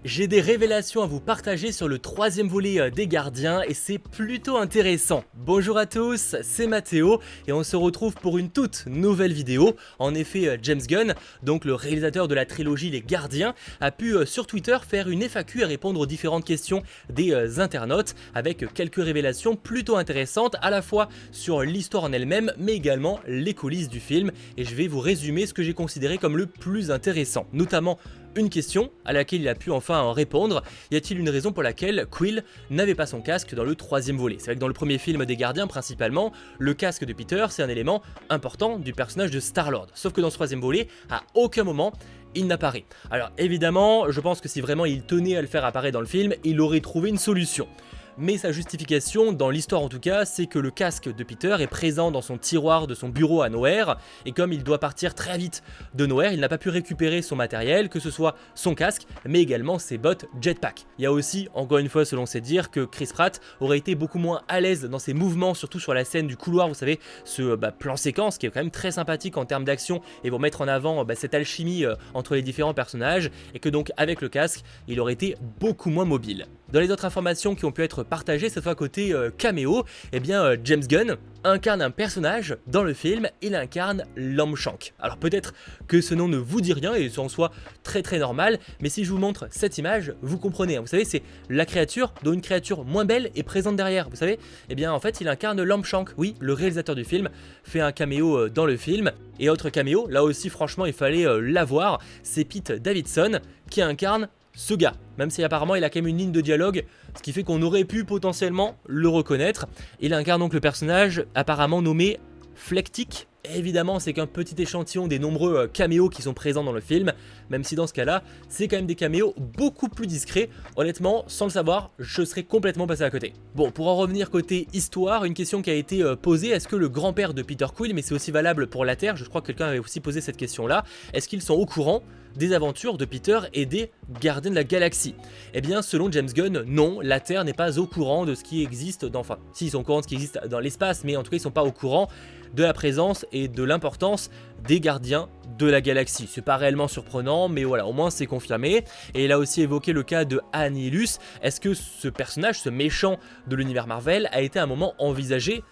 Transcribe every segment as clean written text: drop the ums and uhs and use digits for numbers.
J'ai des révélations à vous partager sur le troisième volet des Gardiens et c'est plutôt intéressant. Bonjour à tous, c'est Mathéo et on se retrouve pour une toute nouvelle vidéo. En effet, James Gunn, donc le réalisateur de la trilogie Les Gardiens, a pu sur Twitter faire une FAQ et répondre aux différentes questions des internautes avec quelques révélations plutôt intéressantes à la fois sur l'histoire en elle-même mais également les coulisses du film et je vais vous résumer ce que j'ai considéré comme le plus intéressant, notamment une question à laquelle il a pu enfin en répondre. Y a-t-il une raison pour laquelle Quill n'avait pas son casque dans le troisième volet? C'est vrai que dans le premier film des Gardiens principalement, le casque de Peter c'est un élément important du personnage de Star-Lord. Sauf que dans ce troisième volet, à aucun moment il n'apparaît. Alors évidemment, je pense que si vraiment il tenait à le faire apparaître dans le film, il aurait trouvé une solution. Mais sa justification, dans l'histoire en tout cas, c'est que le casque de Peter est présent dans son tiroir de son bureau à Nowhere, et comme il doit partir très vite de Nowhere, il n'a pas pu récupérer son matériel, que ce soit son casque, mais également ses bottes jetpack. Il y a aussi, encore une fois selon ses dires, que Chris Pratt aurait été beaucoup moins à l'aise dans ses mouvements, surtout sur la scène du couloir, vous savez, ce plan séquence qui est quand même très sympathique en termes d'action, et pour mettre en avant cette alchimie entre les différents personnages, et que donc avec le casque, il aurait été beaucoup moins mobile. Dans les autres informations qui ont pu être partagées, cette fois côté caméo, eh bien James Gunn incarne un personnage dans le film, il incarne Longshot. Alors peut-être que ce nom ne vous dit rien et c'est en soi très normal, mais si je vous montre cette image, vous comprenez. Vous savez, c'est la créature dont une créature moins belle est présente derrière, vous savez. Eh bien en fait, il incarne Longshot, oui, le réalisateur du film, fait un caméo dans le film. Et autre caméo, là aussi franchement il fallait l'avoir, c'est Pete Davidson qui incarne ce gars, même si apparemment il a quand même une ligne de dialogue, ce qui fait qu'on aurait pu potentiellement le reconnaître. Il incarne donc le personnage apparemment nommé Flectic. Évidemment, c'est qu'un petit échantillon des nombreux caméos qui sont présents dans le film, même si dans ce cas-là, c'est quand même des caméos beaucoup plus discrets. Honnêtement, sans le savoir, je serais complètement passé à côté. Bon, pour en revenir côté histoire, une question qui a été posée, est-ce que le grand-père de Peter Quill, mais c'est aussi valable pour la Terre, je crois que quelqu'un avait aussi posé cette question-là, est-ce qu'ils sont au courant des aventures de Peter et des Gardiens de la Galaxie? Eh bien, selon James Gunn, non, la Terre n'est pas au courant de ce qui existe dans... Enfin, si, ils sont au courant de ce qui existe dans l'espace, mais en tout cas, ils sont pas au courant de la présence et de l'importance des Gardiens de la Galaxie. C'est pas réellement surprenant, mais voilà, au moins c'est confirmé. Et il a aussi évoqué le cas de Annihilus. Est-ce que ce personnage, ce méchant de l'univers Marvel, a été à un moment envisagé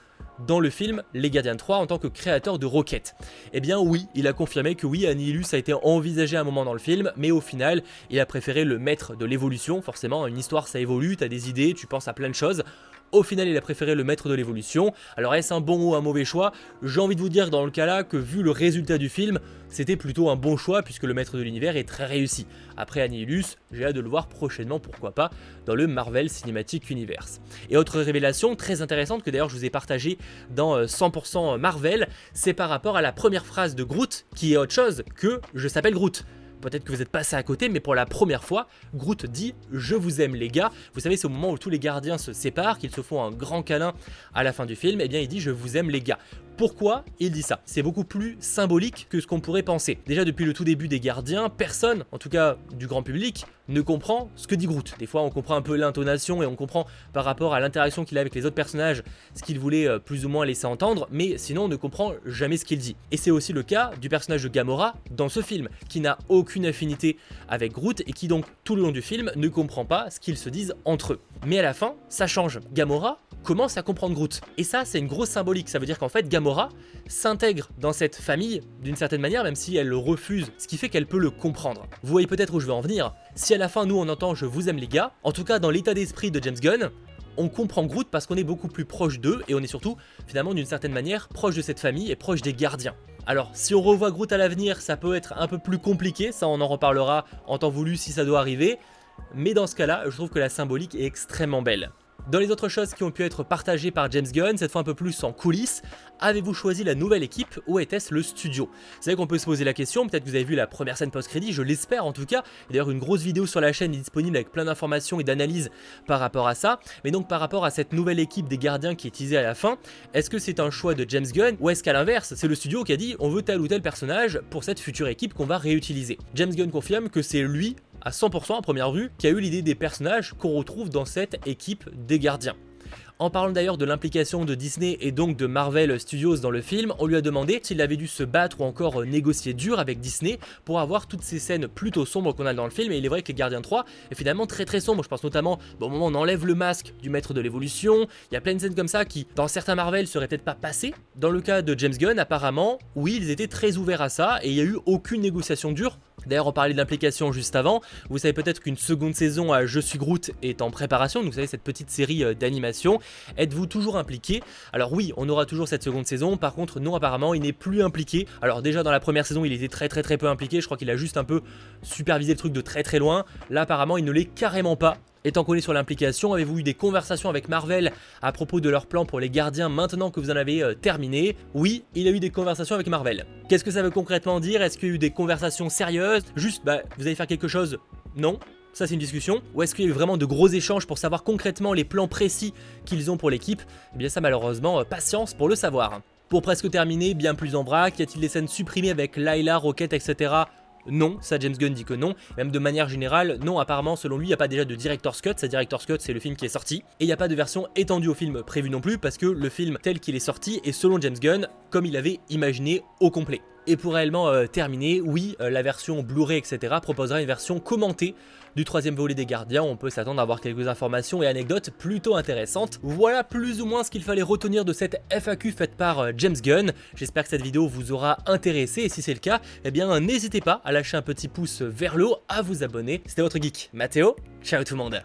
dans le film Les Gardiens 3 en tant que créateur de Rocket? Eh bien oui, il a confirmé que oui, Annihilus a été envisagé à un moment dans le film, mais au final, il a préféré le maître de l'évolution. Forcément, une histoire ça évolue, t'as des idées, tu penses à plein de choses. Au final, il a préféré le maître de l'évolution. Alors est-ce un bon ou un mauvais choix? J'ai envie de vous dire dans le cas là que vu le résultat du film, c'était plutôt un bon choix puisque le maître de l'univers est très réussi. Après Annihilus, j'ai hâte de le voir prochainement, pourquoi pas, dans le Marvel Cinematic Universe. Et autre révélation très intéressante que d'ailleurs je vous ai partagé dans 100% Marvel, c'est par rapport à la première phrase de Groot qui est autre chose que « je s'appelle Groot ». Peut-être que vous êtes passé à côté, mais pour la première fois, Groot dit « Je vous aime les gars ». Vous savez, c'est au moment où tous les gardiens se séparent, qu'ils se font un grand câlin à la fin du film, et bien il dit « Je vous aime les gars ». Pourquoi il dit ça? C'est beaucoup plus symbolique que ce qu'on pourrait penser. Déjà depuis le tout début des Gardiens, personne, en tout cas du grand public, ne comprend ce que dit Groot. Des fois on comprend un peu l'intonation et on comprend par rapport à l'interaction qu'il a avec les autres personnages ce qu'il voulait plus ou moins laisser entendre, mais sinon on ne comprend jamais ce qu'il dit. Et c'est aussi le cas du personnage de Gamora dans ce film, qui n'a aucune affinité avec Groot et qui donc tout le long du film ne comprend pas ce qu'ils se disent entre eux. Mais à la fin, ça change. Gamora commence à comprendre Groot. Et ça, c'est une grosse symbolique. Ça veut dire qu'en fait, Gamora s'intègre dans cette famille d'une certaine manière, même si elle le refuse, ce qui fait qu'elle peut le comprendre. Vous voyez peut-être où je veux en venir. Si à la fin, nous, on entend « Je vous aime les gars », en tout cas, dans l'état d'esprit de James Gunn, on comprend Groot parce qu'on est beaucoup plus proche d'eux et on est surtout, finalement, d'une certaine manière, proche de cette famille et proche des Gardiens. Alors, si on revoit Groot à l'avenir, ça peut être un peu plus compliqué, ça on en reparlera en temps voulu si ça doit arriver, mais dans ce cas-là, je trouve que la symbolique est extrêmement belle. Dans les autres choses qui ont pu être partagées par James Gunn, cette fois un peu plus en coulisses, avez-vous choisi la nouvelle équipe ou était-ce le studio? C'est vrai qu'on peut se poser la question, peut-être que vous avez vu la première scène post-crédit, je l'espère en tout cas. D'ailleurs une grosse vidéo sur la chaîne est disponible avec plein d'informations et d'analyses par rapport à ça. Mais donc par rapport à cette nouvelle équipe des Gardiens qui est teasée à la fin, est-ce que c'est un choix de James Gunn ou est-ce qu'à l'inverse, c'est le studio qui a dit on veut tel ou tel personnage pour cette future équipe qu'on va réutiliser? James Gunn confirme que c'est lui à 100% à première vue qui a eu l'idée des personnages qu'on retrouve dans cette équipe des Gardiens. En parlant d'ailleurs de l'implication de Disney et donc de Marvel Studios dans le film, on lui a demandé s'il avait dû se battre ou encore négocier dur avec Disney pour avoir toutes ces scènes plutôt sombres qu'on a dans le film, et il est vrai que Les Gardiens 3 est finalement très sombre. Je pense notamment au moment où on enlève le masque du maître de l'évolution, il y a plein de scènes comme ça qui dans certains Marvel seraient peut-être pas passées. Dans le cas de James Gunn, apparemment, oui, ils étaient très ouverts à ça et il n'y a eu aucune négociation dure. D'ailleurs, on parlait de l'implication juste avant. Vous savez peut-être qu'une seconde saison à Je suis Groot est en préparation, donc vous savez, cette petite série d'animation. Êtes-vous toujours impliqué? Alors oui, on aura toujours cette seconde saison, par contre non, apparemment il n'est plus impliqué. Alors déjà dans la première saison il était très peu impliqué, je crois qu'il a juste un peu supervisé le truc de très loin. Là apparemment il ne l'est carrément pas. Et tant qu'on est sur l'implication, avez-vous eu des conversations avec Marvel à propos de leur plan pour les gardiens maintenant que vous en avez terminé? Oui, il a eu des conversations avec Marvel. Qu'est-ce que ça veut concrètement dire? Est-ce qu'il y a eu des conversations sérieuses? Juste, vous allez faire quelque chose? Non. Ça c'est une discussion. Ou est-ce qu'il y a eu vraiment de gros échanges pour savoir concrètement les plans précis qu'ils ont pour l'équipe? Eh bien ça malheureusement, patience pour le savoir. Pour presque terminer, bien plus en vrac, y a-t-il des scènes supprimées avec Layla, Rocket, etc.? Non, ça James Gunn dit que non, même de manière générale, non, apparemment selon lui il n'y a pas déjà de Director's Cut, Director's Cut c'est le film qui est sorti, et il n'y a pas de version étendue au film prévue non plus parce que le film tel qu'il est sorti est selon James Gunn comme il avait imaginé au complet. Et pour réellement terminer, oui, la version Blu-ray etc. proposera une version commentée du troisième volet des Gardiens, on peut s'attendre à avoir quelques informations et anecdotes plutôt intéressantes. Voilà plus ou moins ce qu'il fallait retenir de cette FAQ faite par James Gunn. J'espère que cette vidéo vous aura intéressé et si c'est le cas, eh bien n'hésitez pas à lâcher un petit pouce vers le haut, à vous abonner. C'était votre geek Mathéo, ciao tout le monde.